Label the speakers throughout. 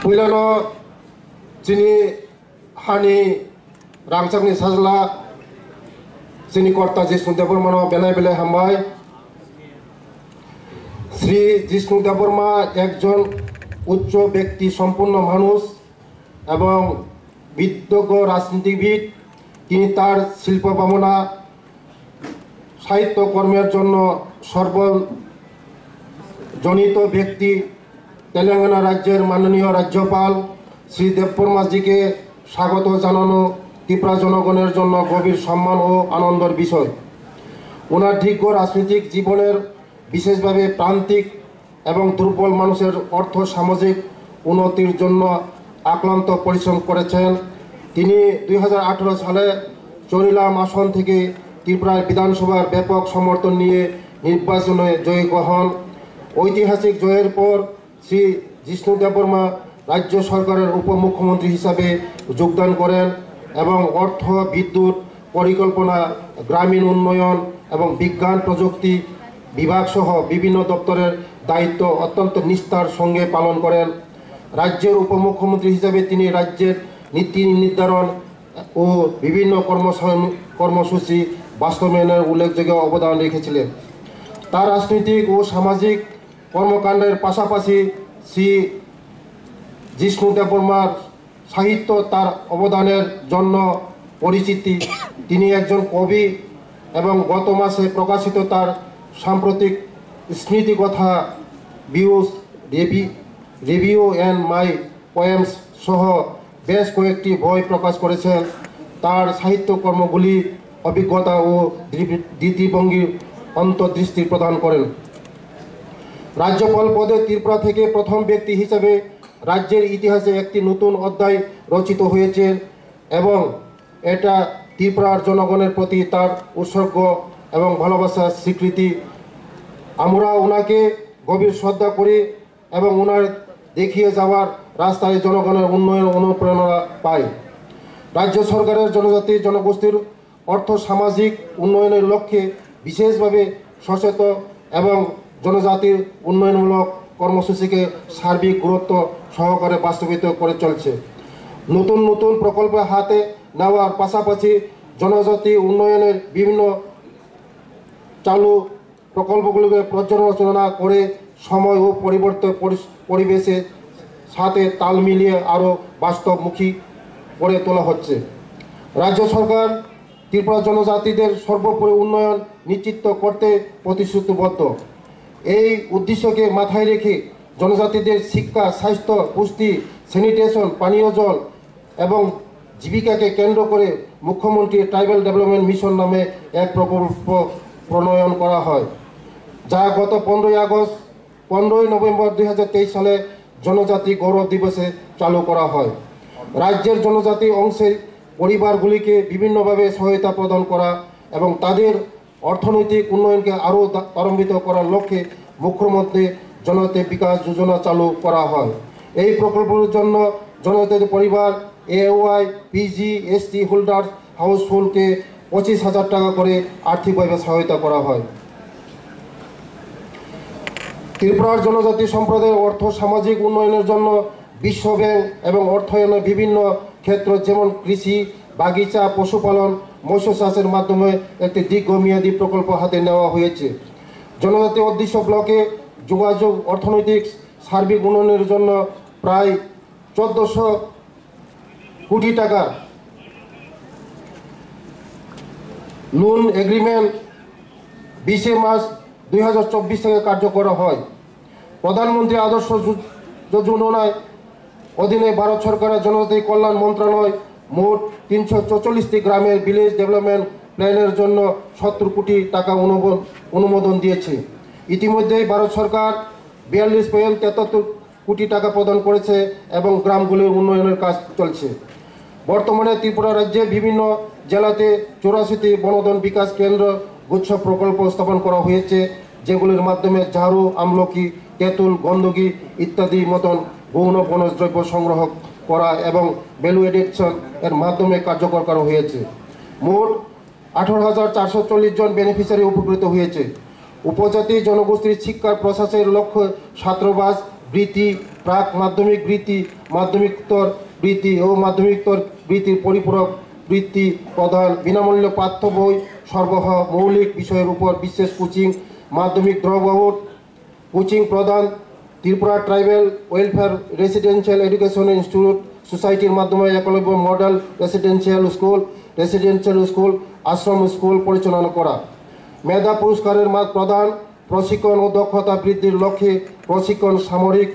Speaker 1: पहिलानो जोंनि हानि रांसाकनि साजला जोंनि कर्ता जिष्णु देवबर्मा बेलाय बेलाय हामबाय। श्री जिष्णु देवबर्मा एकजन उच्च व्यक्ति सम्पन्न मानुष এবং বিজ্ঞ রাজনীতিবিদ। তিনি তার শিল্প ভাবনা সাহিত্য কর্মের জন্য সর্বজনিত ব্যক্তি। তেলেঙ্গানা রাজ্যের মাননীয় রাজ্যপাল শ্রী দেববর্মাজিকে স্বাগত জানানো ত্রিপুরা জনগণের জন্য গভীর সম্মান ও আনন্দের বিষয়। ওনার দীর্ঘ রাজনৈতিক জীবনের বিশেষভাবে প্রান্তিক এবং দুর্বল মানুষের অর্থ সামাজিক উন্নতির জন্য আক্রান্ত পরিশ্রম করেছেন। তিনি 2018 সালে চরিলাম আসন থেকে ত্রিপুরা বিধানসভার ব্যাপক সমর্থন নিয়ে নির্বাচনে জয়ী হন। ঐতিহাসিক জয়ের পর শ্রী জিষ্ণু দেববর্মা রাজ্য সরকারের উপমুখ্যমন্ত্রী হিসাবে যোগদান করেন এবং অর্থ, বিদ্যুৎ, পরিকল্পনা, গ্রামীণ উন্নয়ন এবং বিজ্ঞান প্রযুক্তি বিভাগ সহ বিভিন্ন দপ্তরের দায়িত্ব অত্যন্ত নিষ্ঠার সঙ্গে পালন করেন। রাজ্যের উপমুখ্যমন্ত্রী হিসাবে তিনি রাজ্যের নীতি নির্ধারণ ও বিভিন্ন কর্মসূচি বাস্তবায়নের উল্লেখযোগ্য অবদান রেখেছিলেন। তার রাজনৈতিক ও সামাজিক কর্মকাণ্ডের পাশাপাশি শ্রী জিষ্ণু দেববর্মার সাহিত্য তার অবদানের জন্য পরিচিতি। তিনি একজন কবি এবং গত মাসে প্রকাশিত তার সাম্প্রতিক স্মৃতিকথা views review and my poems সহ বেশ কয়েকটি বই প্রকাশ করেছেন। তার সাহিত্যকর্মগুলি অভিজ্ঞতা ও দৃষ্টিভঙ্গির অন্তর্দৃষ্টি প্রদান করেন। রাজ্যপাল পদে ত্রিপুরা থেকে প্রথম ব্যক্তি হিসেবে রাজ্যের ইতিহাসে একটি নতুন অধ্যায় রচিত হয়েছে এবং এটা ত্রিপুরার জনগণের প্রতি তার উৎসর্গ এবং ভালোবাসার স্বীকৃতি। আমরা ওনাকে গভীর শ্রদ্ধা করি এবং ওনার দেখিয়ে যাওয়ার রাস্তায় জনগণের উন্নয়ন অনুপ্রেরণা পাই। রাজ্য সরকারের জনজাতি জনগোষ্ঠীর অর্থ সামাজিক উন্নয়নের লক্ষ্যে বিশেষভাবে সচেতন এবং জনজাতির উন্নয়নমূলক কর্মসূচিকে সার্বিক গুরুত্ব সহকারে বাস্তবায়িত করে চলছে। নতুন নতুন প্রকল্প হাতে নেওয়ার পাশাপাশি জনজাতি উন্নয়নের বিভিন্ন চালু প্রকল্পগুলিকে পর্যালোচনা করে সময় ও পরিবর্তিত পরিবেশের সাথে তাল মিলিয়ে আরও বাস্তবমুখী করে তোলা হচ্ছে। রাজ্য সরকার ত্রিপুরা জনজাতিদের সর্বোপরি উন্নয়ন নিশ্চিত করতে প্রতিশ্রুতিবদ্ধ। এই উদ্দেশ্যকে মাথায় রেখে জনজাতিদের শিক্ষা, স্বাস্থ্য, পুষ্টি, স্যানিটেশন, পানীয় জল এবং জীবিকাকে কেন্দ্র করে মুখ্যমন্ত্রী ট্রাইবাল ডেভেলপমেন্ট মিশন নামে এক প্রকল্প প্রণয়ন করা হয়, যা গত 15ই নভেম্বর 2023 সালে জনজাতি গৌরব দিবসে চালু করা হয়। রাজ্যের জনজাতি অংশের পরিবারগুলিকে বিভিন্নভাবে সহায়তা প্রদান করা এবং তাদের অর্থনৈতিক উন্নয়নকে আরও ত্বরান্বিত করার লক্ষ্যে মুখ্যমন্ত্রী জনজাতি বিকাশ যোজনা চালু করা হয়। এই প্রকল্পের জন্য জনজাতি পরিবার, AOI, PG, ST হোল্ডার হাউসহোল্ডকে 25,000 টাকা করে আর্থিকভাবে সহায়তা করা হয়। ত্রিপুরার জনজাতি সম্প্রদায়ের অর্থ সামাজিক উন্নয়নের জন্য বিশ্ব ব্যাংক এবং অর্থায়নের বিভিন্ন ক্ষেত্র যেমন কৃষি, বাগিচা, পশুপালন, মৎস্য চাষের মাধ্যমে একটি দীর্ঘমেয়াদী প্রকল্প হাতে নেওয়া হয়েছে। জনজাতি অধ্যুষিত ব্লকে যোগাযোগ অর্থনৈতিক সার্বিক উন্নয়নের জন্য প্রায় 1400 কোটি টাকা লোন এগ্রিমেন্ট 20 মার্চ 2024 থেকে কার্যকর হয়। প্রধানমন্ত্রী আদর্শ যোজনার অধীনে ভারত সরকারের জনজাতি কল্যাণ মন্ত্রণালয় মোট 344টি গ্রামের ভিলেজ ডেভেলপমেন্ট প্ল্যানের জন্য 70 কোটি টাকা অনুমোদন দিয়েছে। ইতিমধ্যেই ভারত সরকার 42.73 কোটি টাকা প্রদান করেছে এবং গ্রামগুলির উন্নয়নের কাজ চলছে। বর্তমানে ত্রিপুরা রাজ্যের বিভিন্ন জেলাতে 84টি বনধন বিকাশ কেন্দ্র গুচ্ছ প্রকল্প স্থাপন করা হয়েছে, যেগুলির মাধ্যমে ঝাড়ু, আমলকি, তেঁতুল, গন্ধকি ইত্যাদি মতন গৌণ বনজ দ্রব্য সংগ্রহ করা এবং ভ্যালু এডিকশন এর মাধ্যমে কার্যকর করা হয়েছে। মোট 18,440 জন বেনিফিশিয়ারি উপকৃত হয়েছে। উপজাতি জনগোষ্ঠীর শিক্ষার প্রসারের লক্ষ্যে ছাত্রাবাস, বৃত্তি, প্রাক মাধ্যমিক বৃত্তি, মাধ্যমিকোত্তর বৃত্তি ও মাধ্যমিকোত্তর বৃত্তির পরিপূরক বৃত্তি প্রদান, বিনামূল্যে পাঠ্য বই সরবরাহ, মৌলিক বিষয়ের উপর বিশেষ কোচিং, মাধ্যমিক ড্রপ আউট কোচিং প্রদান, Tripura tribal welfare residential education institute সোসাইটির মাধ্যমে একলব্য মডেল রেসিডেন্সিয়াল স্কুল, আশ্রম স্কুল পরিচালনা করা। মেধা পুরস্কারের প্রদান, প্রশিক্ষণ ও দক্ষতা বৃদ্ধির লক্ষ্যে প্রশিক্ষণ, সামরিক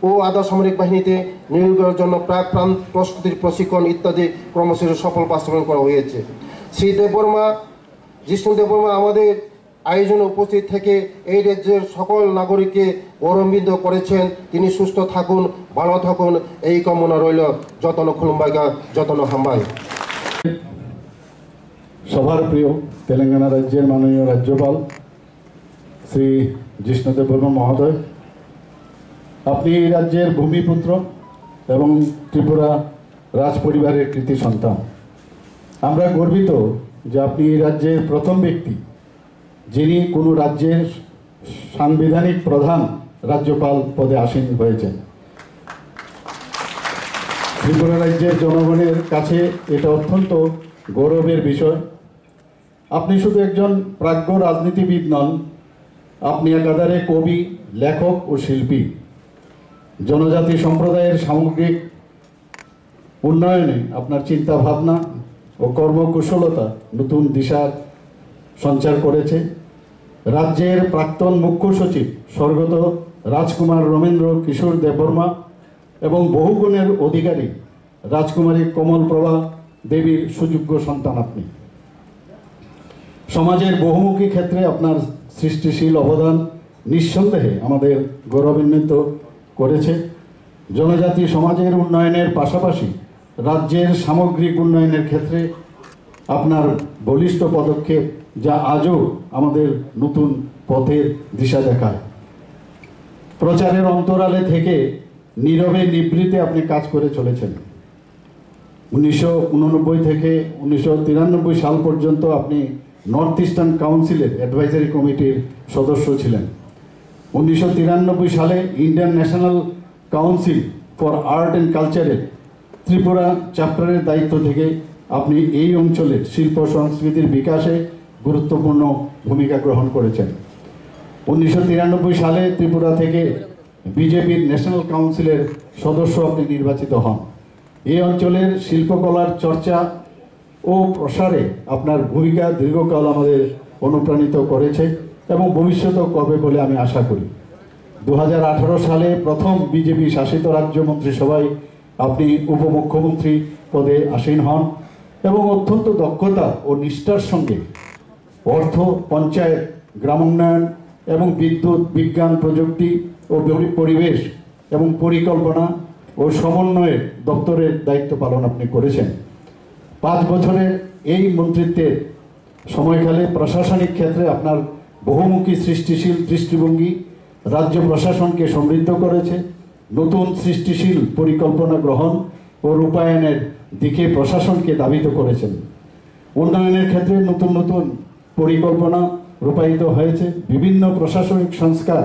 Speaker 1: ও আধা সামরিক বাহিনীতে নিয়োগের জন্য প্রাক প্রাণ প্রস্তুতির প্রশিক্ষণ ইত্যাদি কর্মসূচি সফল বাস্তবায়ন করা হয়েছে। জিষ্ণু দেববর্মা আমাদের আয়োজনে উপস্থিত থেকে এই রাজ্যের সকল নাগরিককে গৌরবান্বিত করেছেন। তিনি সুস্থ থাকুন, ভালো থাকুন, এই কামনা রইল। যতন খুলুম্বাইগা, যতন হাম্বাই।
Speaker 2: সবার প্রিয় তেলেঙ্গানা রাজ্যের মাননীয় রাজ্যপাল শ্রী জিষ্ণু দেববর্মা মহোদয়, আপনি এই রাজ্যের ভূমিপুত্র এবং ত্রিপুরা রাজ পরিবারের কৃতি সন্তান। আমরা গর্বিত যে আপনি এই রাজ্যের প্রথম ব্যক্তি যিনি কোনো রাজ্যের সাংবিধানিক প্রধান রাজ্যপাল পদে আসীন হয়েছেন। ত্রিপুরা রাজ্যের জনগণের কাছে এটা অত্যন্ত গৌরবের বিষয়। আপনি শুধু একজন প্রাজ্ঞ রাজনীতিবিদ নন, আপনি একাধারে কবি, লেখক ও শিল্পী। জনজাতি সম্প্রদায়ের সামগ্রিক উন্নয়নে আপনার চিন্তা ভাবনা ও কর্মকুশলতা নতুন দিশার সঞ্চার করেছে। রাজ্যের প্রাক্তন মুখ্য সচিব স্বর্গত রাজকুমার রমেন্দ্র কিশোর দেববর্মা এবং বহুগুণের অধিকারী রাজকুমারী কমলপ্রভা দেবীর সুযোগ্য সন্তান আপনি। সমাজের বহুমুখী ক্ষেত্রে আপনার সৃষ্টিশীল অবদান নিঃসন্দেহে আমাদের গৌরবান্বিত করেছে। জনজাতি সমাজের উন্নয়নের পাশাপাশি রাজ্যের সামগ্রিক উন্নয়নের ক্ষেত্রে আপনার বলিষ্ঠ পদক্ষেপ যা আজও আমাদের নতুন পথের দিশা দেখায়। প্রচারের অন্তরালে থেকে নীরবে নিবৃত্তে আপনি কাজ করে চলেছেন। 1989 থেকে 1993 সাল পর্যন্ত আপনি নর্থ ইস্টার্ন কাউন্সিলের অ্যাডভাইজারি কমিটির সদস্য ছিলেন। 1993 সালে Indian national council for art and কালচারের ত্রিপুরা চ্যাপ্টারের দায়িত্ব থেকে আপনি এই অঞ্চলের শিল্প সংস্কৃতির বিকাশে গুরুত্বপূর্ণ ভূমিকা গ্রহণ করেছেন। 1993 সালে ত্রিপুরা থেকে বিজেপির ন্যাশনাল কাউন্সিলের সদস্য আপনি নির্বাচিত হন। এই অঞ্চলের শিল্পকলার চর্চা ও প্রসারে আপনার ভূমিকা দীর্ঘকাল আমাদের অনুপ্রাণিত করেছে এবং ভবিষ্যতেও করবে বলে আমি আশা করি। 2018 সালে প্রথম বিজেপি শাসিত রাজ্য মন্ত্রিসভায় আপনি উপমুখ্যমন্ত্রী পদে আসীন হন এবং অত্যন্ত দক্ষতা ও নিষ্ঠার সঙ্গে অর্থ, পঞ্চায়েত, গ্রামোন্নয়ন এবং বিদ্যুৎ, বিজ্ঞান, প্রযুক্তি ও পরিবেশ এবং পরিকল্পনা ও সমন্বয়ের দপ্তরের দায়িত্ব পালন আপনি করেছেন। 5 বছরের এই মন্ত্রিত্বের সময়কালে প্রশাসনিক ক্ষেত্রে আপনার বহুমুখী সৃষ্টিশীল দৃষ্টিভঙ্গি রাজ্য প্রশাসনকে সমৃদ্ধ করেছে। নতুন সৃষ্টিশীল পরিকল্পনা গ্রহণ ও রূপায়ণের দিকে প্রশাসনকে ধাবিত করেছেন। উন্নয়নের ক্ষেত্রে নতুন নতুন পরিকল্পনা রূপায়িত হয়েছে। বিভিন্ন প্রশাসনিক সংস্কার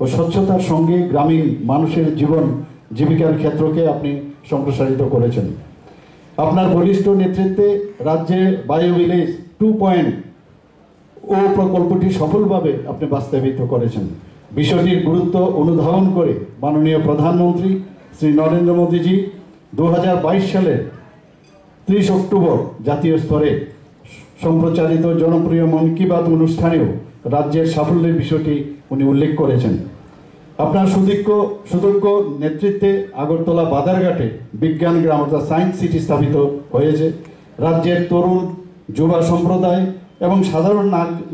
Speaker 2: ও স্বচ্ছতার সঙ্গে গ্রামীণ মানুষের জীবন জীবিকার ক্ষেত্রকে আপনি সম্প্রসারিত করেছেন। আপনার বলিষ্ঠ নেতৃত্বে রাজ্যে বায়ো ভিলেজ 2.0 প্রকল্পটি সফলভাবে আপনি বাস্তবায়িত করেছেন। বিষয়টির গুরুত্ব অনুধাবন করে মাননীয় প্রধানমন্ত্রী শ্রী নরেন্দ্র মোদীজি 2022 সালের 30 অক্টোবর জাতীয় স্তরে সম্প্রচারিত জনপ্রিয় মন কি বাত অনুষ্ঠানেও রাজ্যের সাফল্যের বিষয়টি উনি উল্লেখ করেছেন। আপনার সুদক্ষ নেতৃত্বে আগরতলা বাদারঘাটে বিজ্ঞান গ্রাম অর্থাৎ সায়েন্স সিটি স্থাপিত হয়েছে। রাজ্যের তরুণ যুবা সম্প্রদায় এবং সাধারণ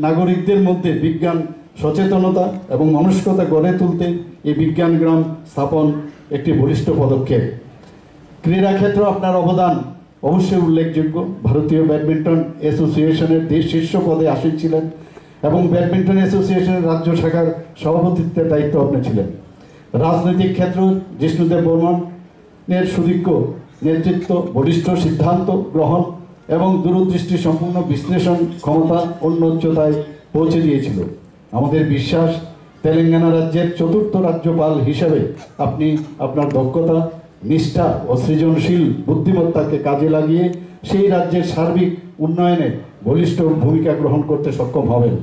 Speaker 2: নাগরিকদের মধ্যে বিজ্ঞান সচেতনতা এবং মনস্কতা গড়ে তুলতে এই বিজ্ঞান গ্রাম স্থাপন একটি বলিষ্ঠ পদক্ষেপ। ক্রীড়া ক্ষেত্রে আপনার অবদান অবশ্যই উল্লেখযোগ্য। ভারতীয় ব্যাডমিন্টন অ্যাসোসিয়েশনের শীর্ষ পদে আসীন ছিলেন এবং ব্যাডমিন্টন অ্যাসোসিয়েশনের রাজ্য শাখার সভাপতিত্বের দায়িত্ব আপনি ছিলেন। রাজনৈতিক ক্ষেত্র জিষ্ণু দেববর্মানের সুদীর্ঘ নেতৃত্ব, বলিষ্ঠ সিদ্ধান্ত গ্রহণ এবং দূরদৃষ্টি সম্পূর্ণ বিশ্লেষণ ক্ষমতা অন্য উচ্চতায় পৌঁছে দিয়েছিল। আমাদের বিশ্বাস তেলেঙ্গানা রাজ্যের চতুর্থ রাজ্যপাল হিসেবে আপনি আপনার দক্ষতা, নিষ্ঠা ও সৃজনশীল বুদ্ধিমত্তাকে কাজে লাগিয়ে সেই রাজ্যের সার্বিক উন্নয়নে বলিষ্ঠ ভূমিকা গ্রহণ করতে সক্ষম হবেন।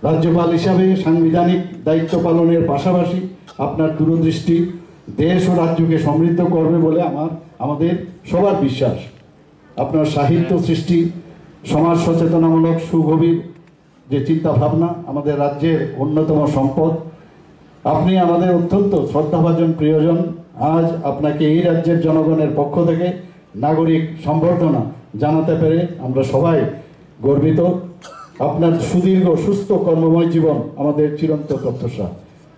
Speaker 2: রাজ্যপাল হিসাবে সাংবিধানিক দায়িত্ব পালনের পাশাপাশি আপনার দূরদৃষ্টি দেশ ও রাজ্যকে সমৃদ্ধ করবে বলে আমাদের সবার বিশ্বাস। আপনার সাহিত্য সৃষ্টি, সমাজ সচেতনামূলক সুগভীর যে চিন্তা ভাবনা আমাদের রাজ্যের অন্যতম সম্পদ। আপনি আমাদের অত্যন্ত শ্রদ্ধাভাজন প্রিয়জন। আজ আপনাকে এই রাজ্যের জনগণের পক্ষ থেকে নাগরিক সম্বর্ধনা জানাতে পেরে আমরা সবাই গর্বিত। আপনার সুদীর্ঘ সুস্থ কর্মময় জীবন আমাদের চিরন্তন প্রত্যাশা।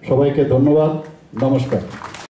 Speaker 2: সবাইকে ধন্যবাদ, নমস্কার।